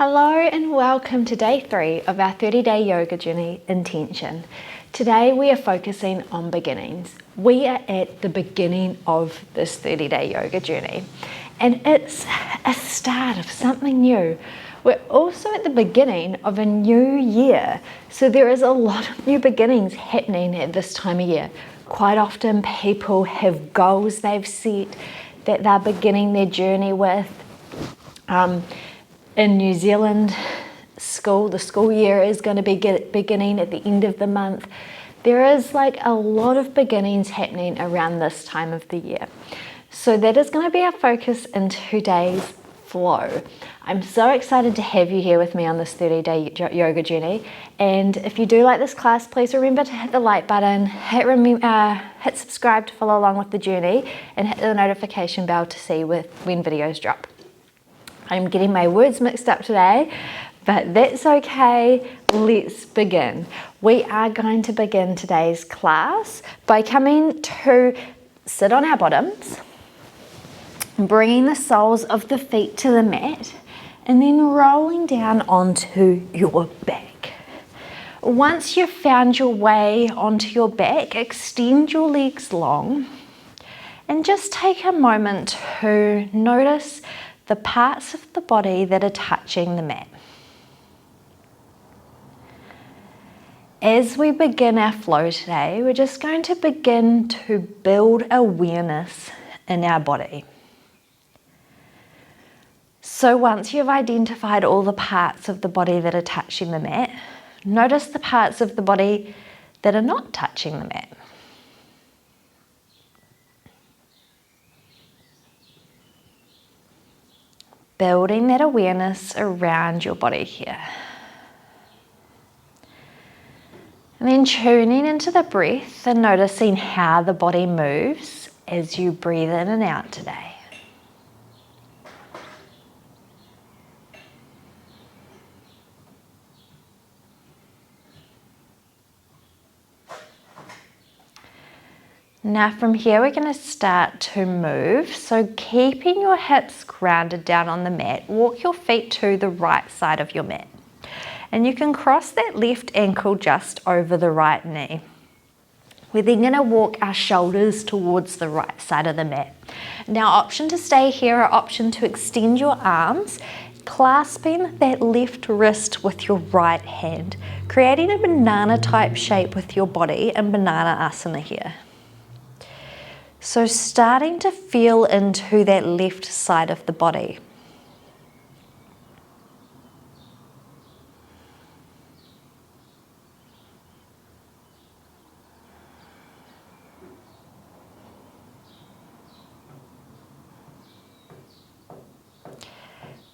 Hello and welcome to day 3 of our 30-day yoga journey intention. Today we are focusing on beginnings. We are at the beginning of this 30-day yoga journey and it's a start of something new. We're also at the beginning of a new year, so there is a lot of new beginnings happening at this time of year. Quite often people have goals they've set that they're beginning their journey with. In New Zealand, the school year is going to be beginning at the end of the month. There is like a lot of beginnings happening around this time of the year. So that is going to be our focus in today's flow. I'm so excited to have you here with me on this 30-day yoga journey. And if you do like this class, please remember to hit the like button, hit subscribe to follow along with the journey, and hit the notification bell to see when videos drop. I'm getting my words mixed up today, but that's okay. Let's begin. We are going to begin today's class by coming to sit on our bottoms, bringing the soles of the feet to the mat, and then rolling down onto your back. Once you've found your way onto your back, extend your legs long and just take a moment to notice the parts of the body that are touching the mat. As we begin our flow today, we're just going to begin to build awareness in our body. So once you've identified all the parts of the body that are touching the mat, notice the parts of the body that are not touching the mat. Building that awareness around your body here. And then tuning into the breath and noticing how the body moves as you breathe in and out today. Now from here we're going to start to move, so keeping your hips grounded down on the mat, walk your feet to the right side of your mat. And you can cross that left ankle just over the right knee. We're then going to walk our shoulders towards the right side of the mat. Now option to stay here or option to extend your arms, clasping that left wrist with your right hand, creating a banana type shape with your body in Banana Asana here. So starting to feel into that left side of the body.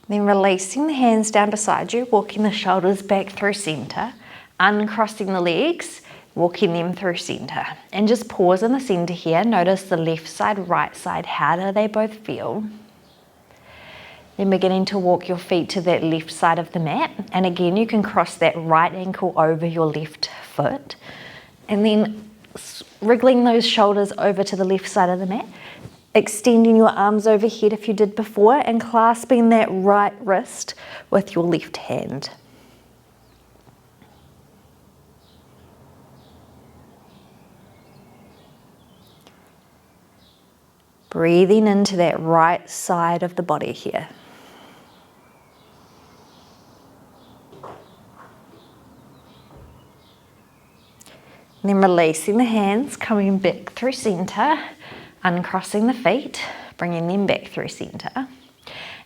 Then releasing the hands down beside you, walking the shoulders back through center, uncrossing the legs, walking them through center. And just pause in the center here. Notice the left side, right side. How do they both feel? Then beginning to walk your feet to that left side of the mat. And again, you can cross that right ankle over your left foot. And then wriggling those shoulders over to the left side of the mat. Extending your arms overhead if you did before, and clasping that right wrist with your left hand. Breathing into that right side of the body here. And then releasing the hands, coming back through center, uncrossing the feet, bringing them back through center.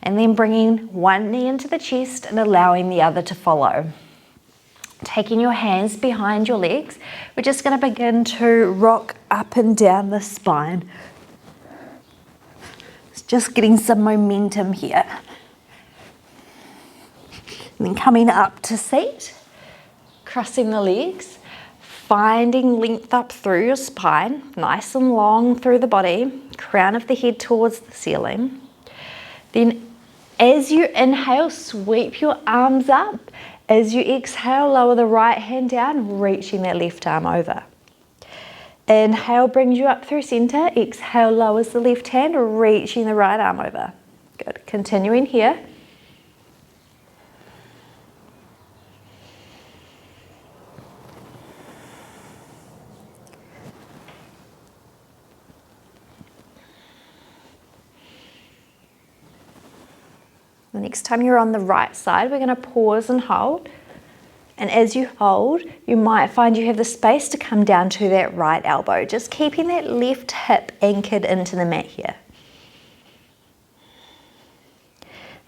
And then bringing one knee into the chest and allowing the other to follow. Taking your hands behind your legs, we're just going to begin to rock up and down the spine. Just getting some momentum here. And then coming up to seat, crossing the legs, finding length up through your spine, nice and long through the body, crown of the head towards the ceiling. Then as you inhale, sweep your arms up. As you exhale, lower the right hand down, reaching that left arm over. Inhale brings you up through center. Exhale lowers the left hand, reaching the right arm over. Good. Continuing here. The next time you're on the right side, we're going to pause and hold. And as you hold, you might find you have the space to come down to that right elbow, just keeping that left hip anchored into the mat here.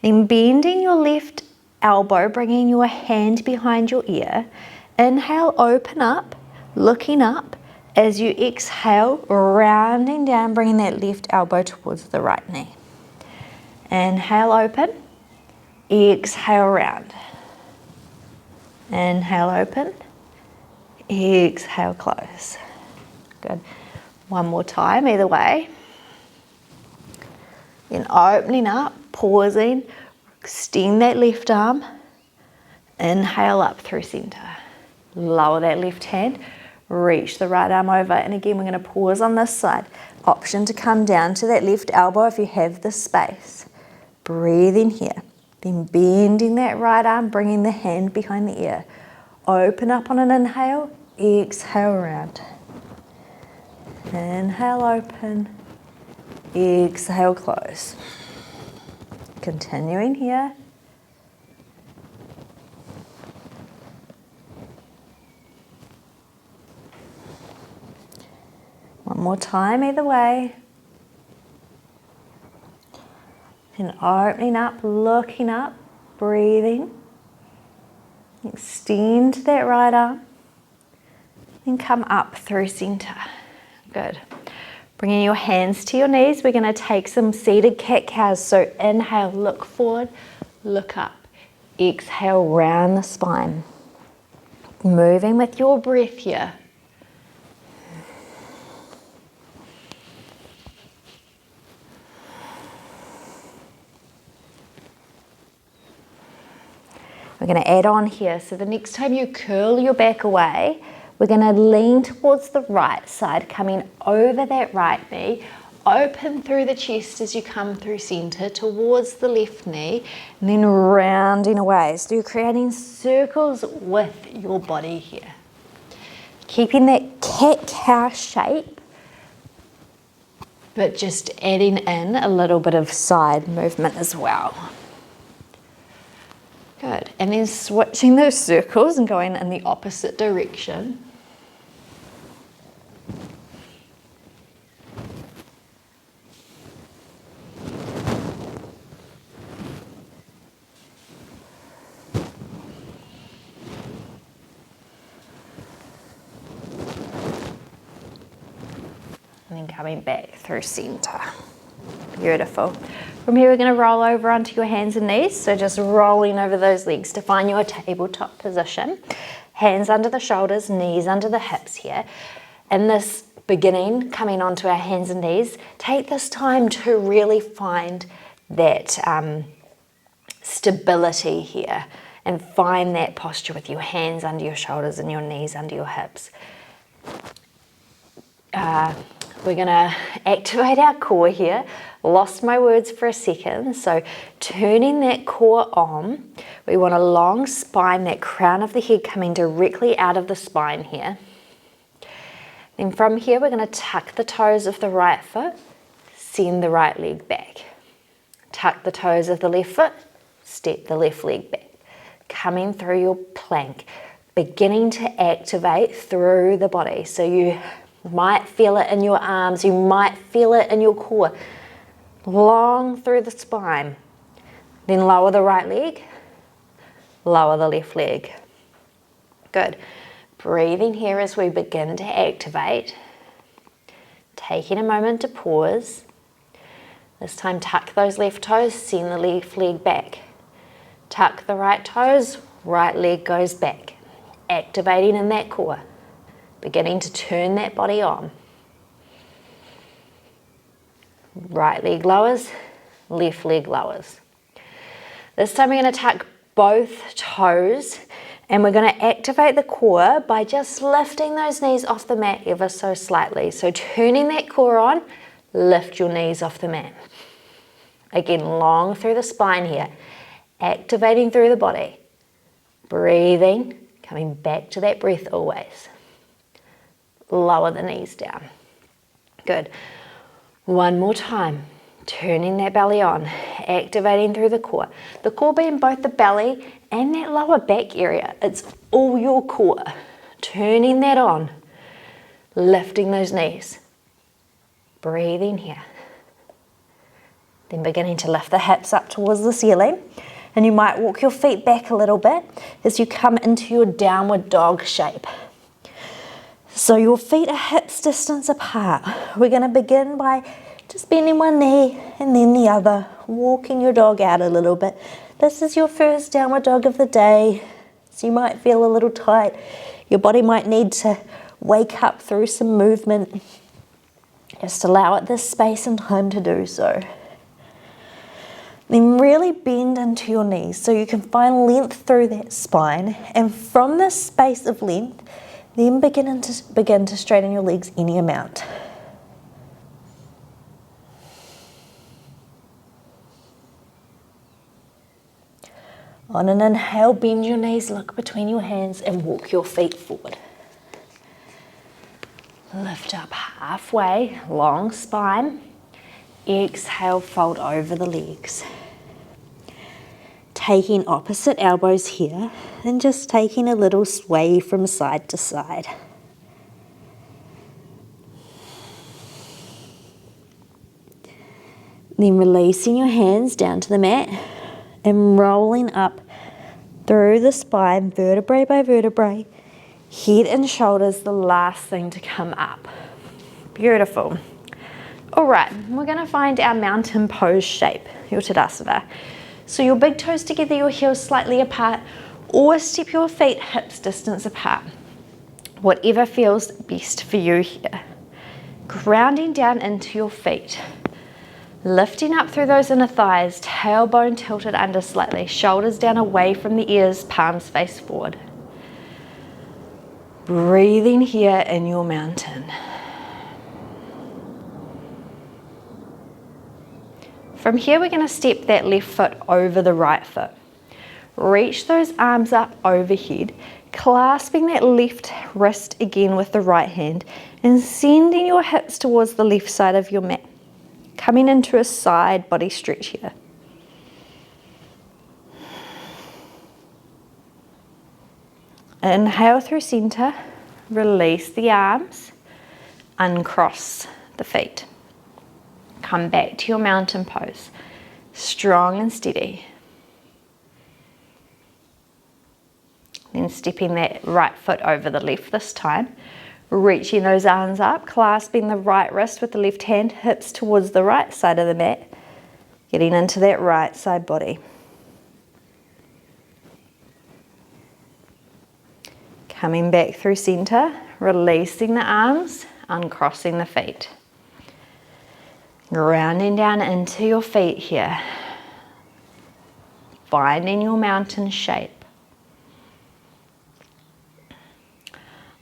Then bending your left elbow, bringing your hand behind your ear. Inhale, open up, looking up. As you exhale, rounding down, bringing that left elbow towards the right knee. Inhale, open. Exhale, round. Inhale, open. Exhale, close. Good. One more time, either way. Then opening up, pausing, extend that left arm. Inhale up through center. Lower that left hand, reach the right arm over. And again, we're going to pause on this side. Option to come down to that left elbow if you have the space. Breathe in here. Then bending that right arm, bringing the hand behind the ear. Open up on an inhale, exhale round. Inhale, open. Exhale, close. Continuing here. One more time either way. And opening up, looking up, breathing. Extend that right arm. And come up through center. Good. Bringing your hands to your knees, we're going to take some seated cat-cows. So inhale, look forward, look up. Exhale, round the spine. Moving with your breath here. We're going to add on here. So the next time you curl your back away, we're going to lean towards the right side, coming over that right knee, open through the chest as you come through center towards the left knee, and then rounding away. So you're creating circles with your body here. Keeping that cat-cow shape, but just adding in a little bit of side movement as well. Good. And then switching those circles and going in the opposite direction. And then coming back through center. Beautiful. From here, we're going to roll over onto your hands and knees. So just rolling over those legs to find your tabletop position. Hands under the shoulders, knees under the hips here. In this beginning, coming onto our hands and knees, take this time to really find that stability here and find that posture with your hands under your shoulders and your knees under your hips. We're going to activate our core here. Lost my words for a second. So turning that core on, we want a long spine, that crown of the head coming directly out of the spine here. Then from here, we're going to tuck the toes of the right foot, send the right leg back. Tuck the toes of the left foot, step the left leg back. Coming through your plank, beginning to activate through the body. So you might feel it in your arms, you might feel it in your core. Long through the spine. Then lower the right leg, lower the left leg. Good. Breathing here as we begin to activate. Taking a moment to pause. This time tuck those left toes, send the left leg back. Tuck the right toes, right leg goes back. Activating in that core. Beginning to turn that body on. Right leg lowers, left leg lowers. This time we're going to tuck both toes and we're going to activate the core by just lifting those knees off the mat ever so slightly. So turning that core on, lift your knees off the mat. Again, long through the spine here, activating through the body. Breathing, coming back to that breath always. Lower the knees down. Good. One more time. Turning that belly on, activating through the core. The core being both the belly and that lower back area. It's all your core. Turning that on, lifting those knees. Breathing here. Then beginning to lift the hips up towards the ceiling. And you might walk your feet back a little bit as you come into your downward dog shape. So your feet are hips distance apart. We're going to begin by just bending one knee and then the other, walking your dog out a little bit. This is your first downward dog of the day, so you might feel a little tight. Your body might need to wake up through some movement. Just allow it this space and time to do so. Then really bend into your knees so you can find length through that spine, and from this space of length, then begin to straighten your legs any amount. On an inhale, bend your knees, look between your hands and walk your feet forward. Lift up halfway, long spine. Exhale, fold over the legs. Taking opposite elbows here and just taking a little sway from side to side. Then releasing your hands down to the mat and rolling up through the spine, vertebrae by vertebrae, head and shoulders the last thing to come up. Beautiful. All right, we're going to find our mountain pose shape, your Tadasana. So your big toes together, your heels slightly apart, or step your feet hips distance apart. Whatever feels best for you here. Grounding down into your feet. Lifting up through those inner thighs, tailbone tilted under slightly, shoulders down away from the ears, palms face forward. Breathing here in your mountain. From here, we're going to step that left foot over the right foot. Reach those arms up overhead, clasping that left wrist again with the right hand, and sending your hips towards the left side of your mat. Coming into a side body stretch here. Inhale through center, release the arms, uncross the feet. Come back to your mountain pose, strong and steady. Then stepping that right foot over the left this time. Reaching those arms up, clasping the right wrist with the left hand, hips towards the right side of the mat, getting into that right side body. Coming back through center, releasing the arms, uncrossing the feet. Grounding down into your feet here. Finding your mountain shape.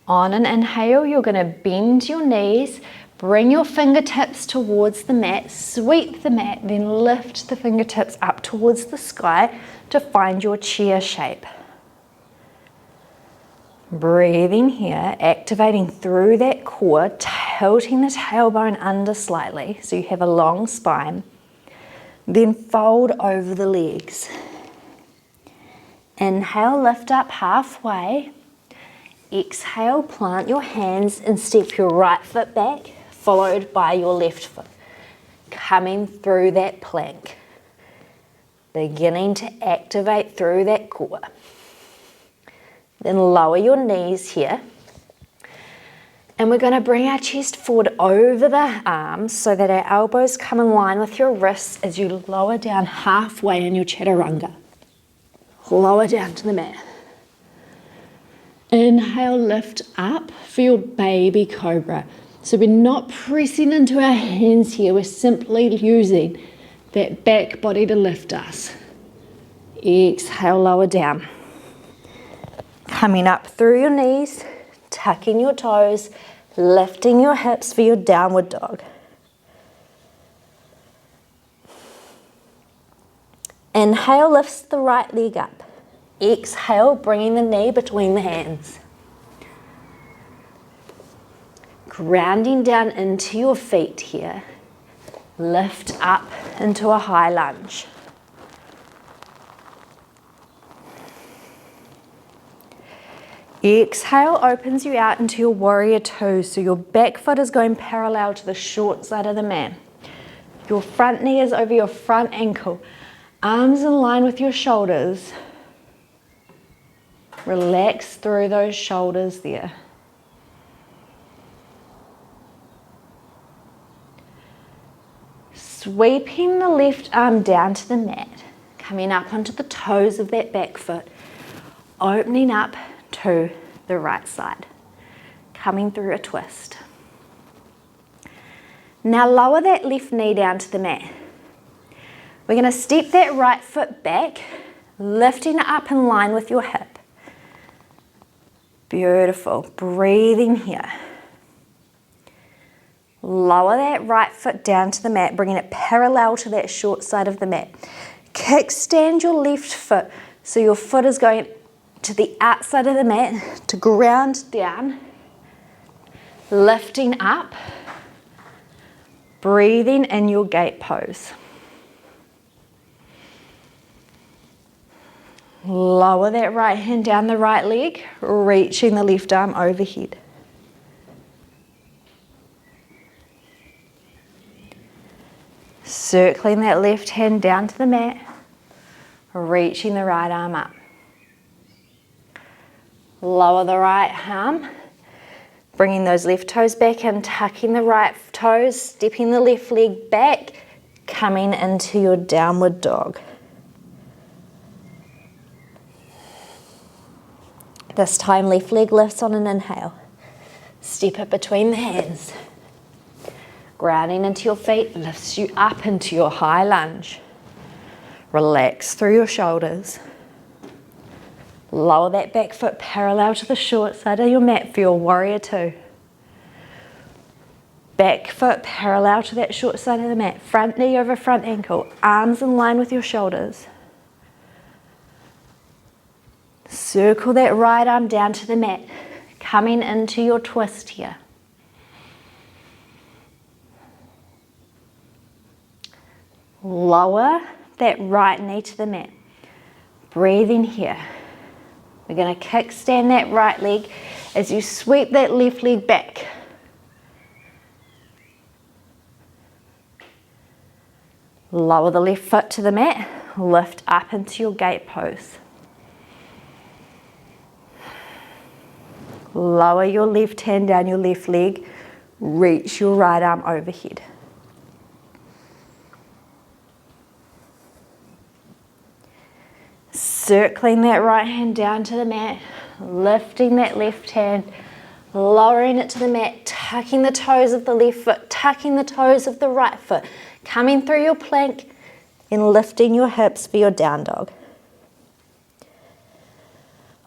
On an inhale, you're going to bend your knees, bring your fingertips towards the mat, sweep the mat, then lift the fingertips up towards the sky to find your chair shape. Breathing here, activating through that core, tilting the tailbone under slightly so you have a long spine. Then fold over the legs. Inhale, lift up halfway. Exhale, plant your hands and step your right foot back, followed by your left foot. Coming through that plank. Beginning to activate through that core. Then lower your knees here. And we're going to bring our chest forward over the arms so that our elbows come in line with your wrists as you lower down halfway in your chaturanga. Lower down to the mat. Inhale, lift up for your baby cobra. So we're not pressing into our hands here, we're simply using that back body to lift us. Exhale, lower down. Coming up through your knees, tucking your toes, lifting your hips for your downward dog. Inhale, lifts the right leg up. Exhale, bringing the knee between the hands. Grounding down into your feet here. Lift up into a high lunge. Exhale opens you out into your warrior two, so your back foot is going parallel to the short side of the mat. Your front knee is over your front ankle. Arms in line with your shoulders. Relax through those shoulders there. Sweeping the left arm down to the mat, coming up onto the toes of that back foot, opening up to the right side, coming through a twist. Now lower that left knee down to the mat. We're going to step that right foot back, lifting it up in line with your hip. Beautiful. Breathing here. Lower that right foot down to the mat, bringing it parallel to that short side of the mat. Kickstand your left foot so your foot is going to the outside of the mat to ground down. Lifting up. Breathing in your gate pose. Lower that right hand down the right leg, reaching the left arm overhead. Circling that left hand down to the mat, reaching the right arm up. Lower the right arm, bringing those left toes back in, tucking the right toes, stepping the left leg back, coming into your downward dog. This time, left leg lifts on an inhale. Step it between the hands. Grounding into your feet lifts you up into your high lunge. Relax through your shoulders. Lower that back foot parallel to the short side of your mat for your warrior two. Back foot parallel to that short side of the mat. Front knee over front ankle. Arms in line with your shoulders. Circle that right arm down to the mat, coming into your twist here. Lower that right knee to the mat. Breathing here. We're going to kickstand that right leg as you sweep that left leg back. Lower the left foot to the mat, lift up into your gate pose. Lower your left hand down your left leg, reach your right arm overhead. Circling that right hand down to the mat, lifting that left hand, lowering it to the mat, tucking the toes of the left foot, tucking the toes of the right foot, coming through your plank and lifting your hips for your down dog.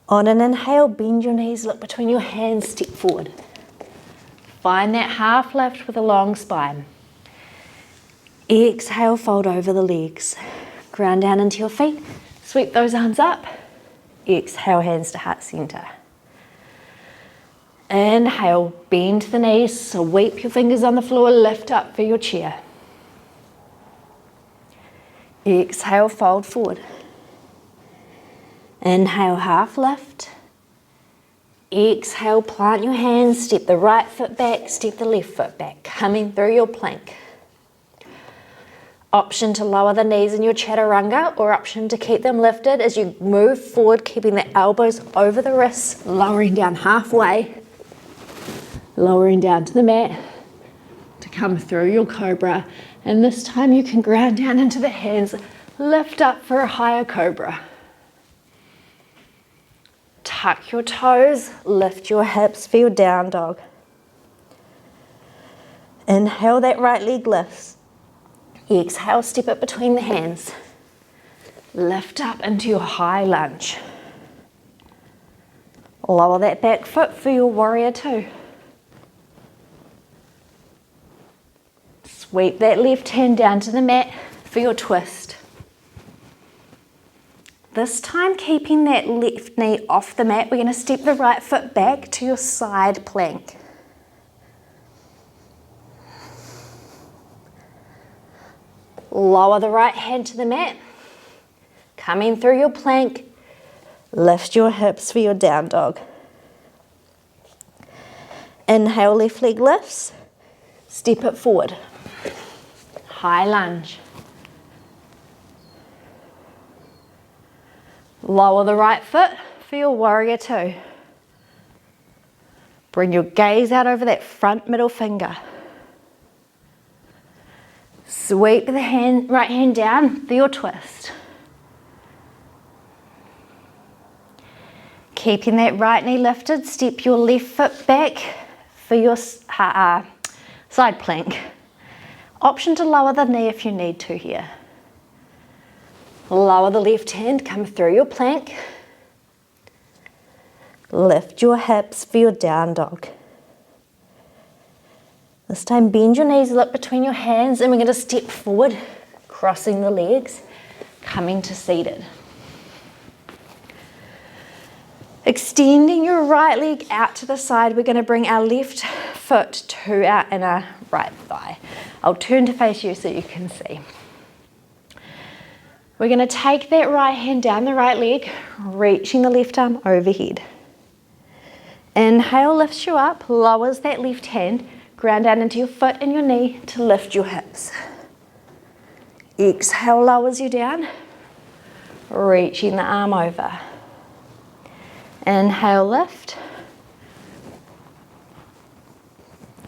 On an inhale, bend your knees, look between your hands, step forward. Find that half lift with a long spine. Exhale, fold over the legs. Ground down into your feet, sweep those arms up. Exhale, hands to heart center. Inhale, bend the knees, sweep your fingers on the floor, lift up for your chair. Exhale, fold forward. Inhale, half lift. Exhale, plant your hands, step the right foot back, step the left foot back, coming through your plank. Option to lower the knees in your chaturanga, or option to keep them lifted as you move forward, keeping the elbows over the wrists, lowering down halfway, lowering down to the mat to come through your cobra. And this time you can ground down into the hands, lift up for a higher cobra. Tuck your toes, lift your hips for your down dog. Inhale, that right leg lifts. Exhale, step it between the hands. Lift up into your high lunge. Lower that back foot for your warrior two. Sweep that left hand down to the mat for your twist. This time, keeping that left knee off the mat, we're going to step the right foot back to your side plank. Lower the right hand to the mat. Coming through your plank. Lift your hips for your down dog. Inhale, left leg lifts. Step it forward. High lunge. Lower the right foot for your warrior two. Bring your gaze out over that front middle finger. Sweep the right hand down for your twist. Keeping that right knee lifted, step your left foot back for your side plank. Option to lower the knee if you need to here. Lower the left hand, come through your plank. Lift your hips for your down dog. This time bend your knees, look between your hands, and we're going to step forward, crossing the legs, coming to seated. Extending your right leg out to the side, we're going to bring our left foot to our inner right thigh. I'll turn to face you so you can see. We're going to take that right hand down the right leg, reaching the left arm overhead. Inhale lifts you up, lowers that left hand, ground down into your foot and your knee to lift your hips. Exhale lowers you down, reaching the arm over. Inhale lift.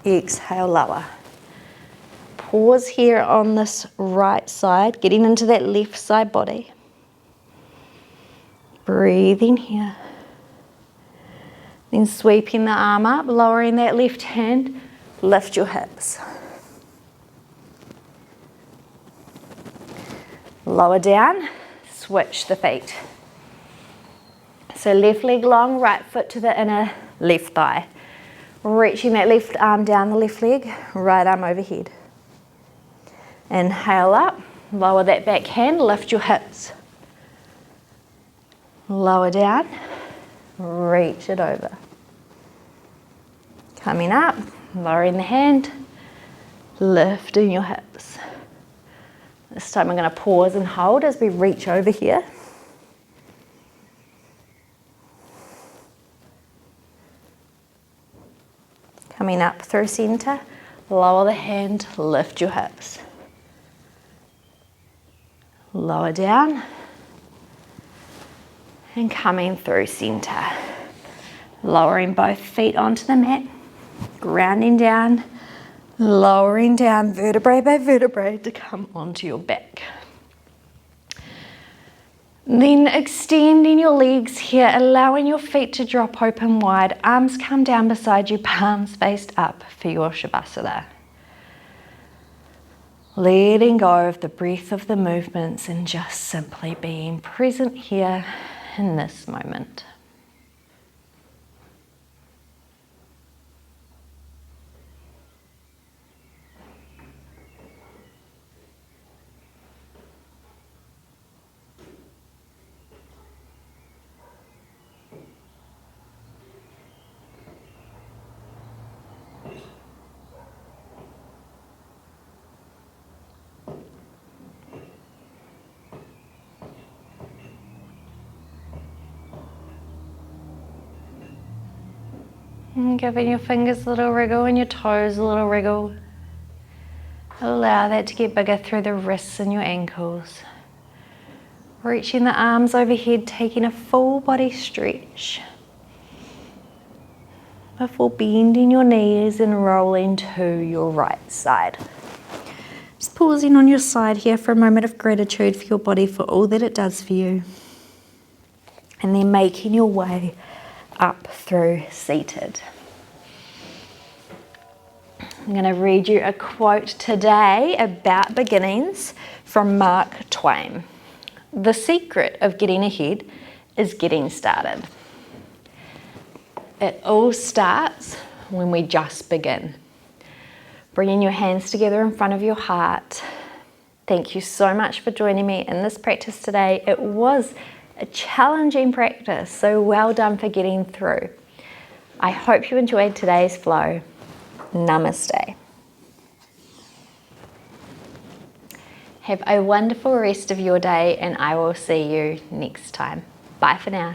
Exhale lower. Pause here on this right side, getting into that left side body. Breathing here. Then sweeping the arm up, lowering that left hand, lift your hips. Lower down, switch the feet. So left leg long, right foot to the inner left thigh. Reaching that left arm down the left leg, right arm overhead. Inhale up, lower that back hand, lift your hips. Lower down, reach it over. Coming up, lowering the hand, lifting your hips. This time I'm going to pause and hold as we reach over here. Coming up through center, lower the hand, lift your hips. Lower down, and coming through center. Lowering both feet onto the mat, grounding down, lowering down vertebrae by vertebrae to come onto your back. Then extending your legs here, allowing your feet to drop open wide, arms come down beside you, palms faced up for your Shavasana. Letting go of the breath of the movements and just simply being present here in this moment. And giving your fingers a little wriggle and your toes a little wriggle. Allow that to get bigger through the wrists and your ankles. Reaching the arms overhead, taking a full body stretch. Before bending your knees and rolling to your right side. Just pausing on your side here for a moment of gratitude for your body, for all that it does for you. And then making your way up through seated. I'm going to read you a quote today about beginnings from Mark Twain. The secret of getting ahead is getting started. It all starts when we just begin. Bringing your hands together in front of your heart. Thank you so much for joining me in this practice today. It was a challenging practice, so well done for getting through. I hope you enjoyed today's flow. Namaste. Have a wonderful rest of your day, and I will see you next time. Bye for now.